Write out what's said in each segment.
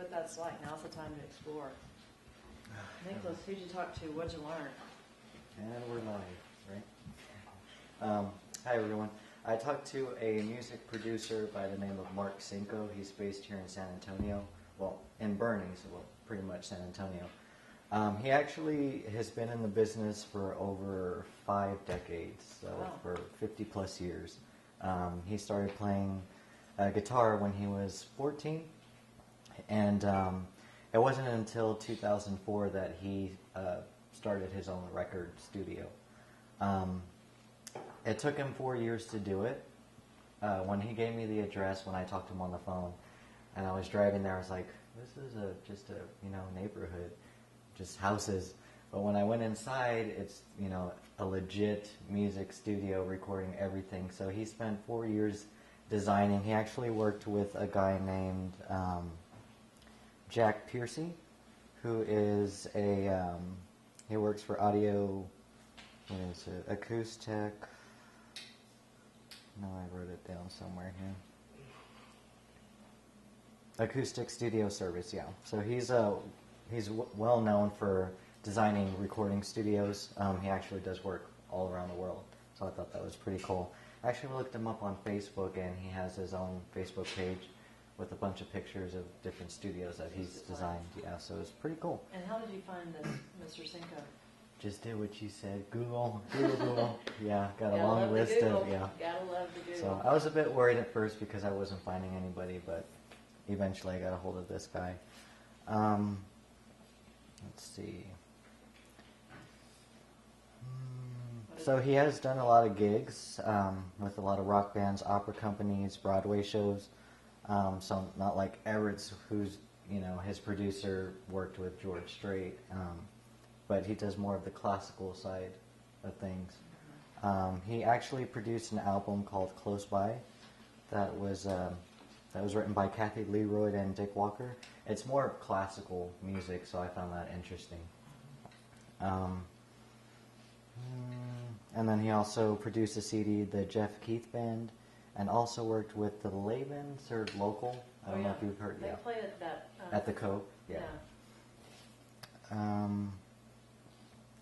what that's like. Now's the time to explore. Nicholas, who'd you talk to? What'd you learn? And we're live, right? Hi, everyone. I talked to a music producer by the name of Mark Cinco. He's based here in San Antonio. Well, in Bernie, so pretty much San Antonio. He actually has been in the business for over 5 decades, so for 50 plus years. He started playing guitar when he was 14, and it wasn't until 2004 that he started his own record studio. It took him 4 years to do it. When he gave me the address, when I talked to him on the phone, and I was driving there, I was like, "This is just a neighborhood, just houses." But when I went inside, it's a legit music studio, recording everything. So he spent 4 years designing. He actually worked with a guy named Jack Piercy, who is he works for Audio. What is it? Acoustic. No, I wrote it down somewhere here. Acoustic Studio Service, yeah. So he's well known for designing recording studios. He actually does work all around the world, so I thought that was pretty cool. I actually looked him up on Facebook, and he has his own Facebook page with a bunch of pictures of different studios that he's designed. Yeah, so it's pretty cool. And how did you find this, Mr. Cinco? Just did what you said. Google. Yeah, got a long list of, yeah. Gotta love the Google. So I was a bit worried at first because I wasn't finding anybody, but eventually I got a hold of this guy. Let's see. So he has done a lot of gigs with a lot of rock bands, opera companies, Broadway shows. So not like Everett's, who's his producer worked with George Strait, but he does more of the classical side of things. He actually produced an album called "Close By" that was written by Kathy Leroy and Dick Walker. It's more classical music, so I found that interesting. And then he also produced a CD, the Jeff Keith Band, and also worked with the Lavens, or local. I don't know if you've heard. They play at that. At the Cove. Yeah.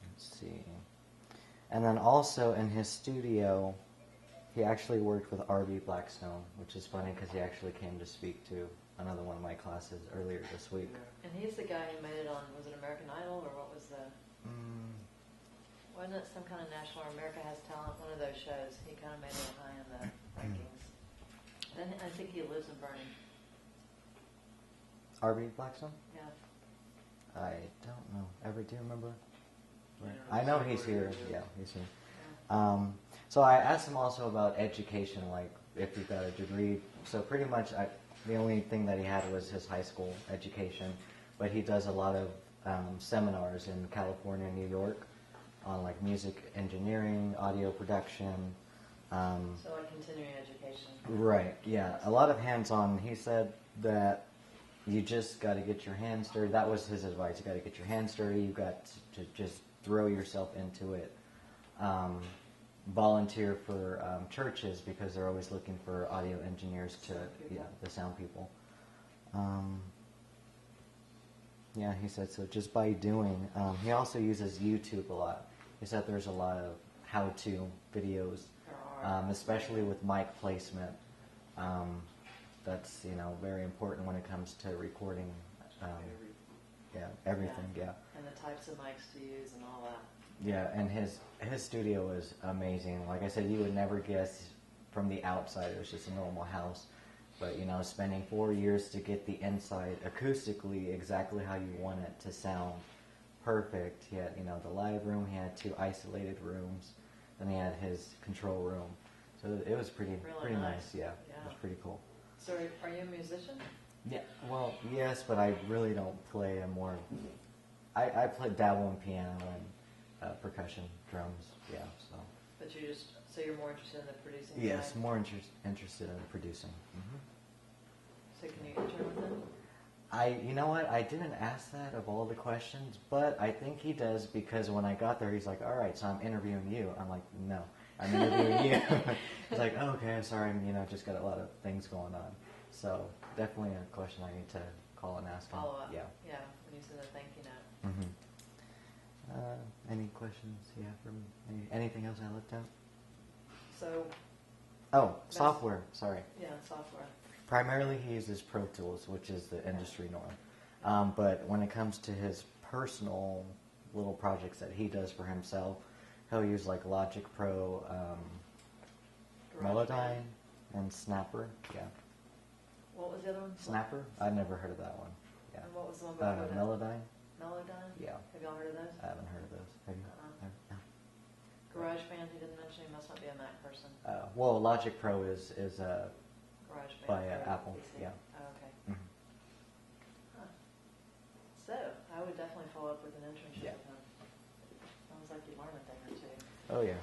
Let's see. And then also in his studio, he actually worked with R.B. Blackstone, which is funny because he actually came to speak to another one of my classes earlier this week. And he's the guy who made it on, was it American Idol, or what was the... Wasn't it some kind of National or America Has Talent, one of those shows? He kind of made it high in the rankings. And I think he lives in Bernie. R.B. Blackstone? Yeah. I don't know. Ever do you remember? I know he's here. Yeah, he's here. Yeah. So I asked him also about education, like if he got a degree. So pretty much the only thing that he had was his high school education, but he does a lot of seminars in California and New York on like music engineering, audio production. So like continuing education. Right, yeah. A lot of hands-on. He said that you just got to get your hands dirty. That was his advice. You got to get your hands dirty. You got to just throw yourself into it. Volunteer for churches because they're always looking for audio engineers the sound people. Yeah, he said so just by doing. He also uses YouTube a lot. He said there's a lot of how-to videos, especially with mic placement. That's very important when it comes to recording. Everything. And the types of mics to use and all that. Yeah, and his studio is amazing. Like I said, you would never guess from the outside it was just a normal house. But, spending 4 years to get the inside acoustically exactly how you want it to sound perfect. He had, the live room. He had 2 isolated rooms. Then he had his control room. So it was pretty nice. Yeah, it was pretty cool. So are you a musician? Yeah, well, yes, but I really don't play. I play dabble in piano and percussion, drums, yeah, so. But so you're more interested in the producing side? Yes, more interested in producing. Mm-hmm. So can you intern with him? You know what, I didn't ask that of all the questions, but I think he does because when I got there, he's like, all right, so I'm interviewing you. I'm like, no, I'm interviewing you. He's like, oh, okay, I'm sorry, just got a lot of things going on. So definitely a question I need to call and ask him. Follow up. Yeah. Yeah, when you send a thank you note. Mm-hmm. Any questions you have for me? Anything else I looked at? So, Oh, software. Sorry. yeah, software. Primarily, he uses Pro Tools, which is the industry norm. But when it comes to his personal little projects that he does for himself, he'll use like Logic Pro, Melodyne, and Snapper. Yeah. What was the other one? Snapper? I've never heard of that one. Yeah. And what was the one before that? Melodyne? Melodyne? Yeah. Have y'all heard of those? I haven't heard of those. Have you? No. GarageBand, he didn't mention. He must not be a Mac person. Well, Logic Pro is GarageBand. by for Apple. PC. Yeah. Oh, okay. Mm-hmm. Huh. So, I would definitely follow up with an internship Yeah. with him. Sounds like you learn a thing or two. Oh yeah.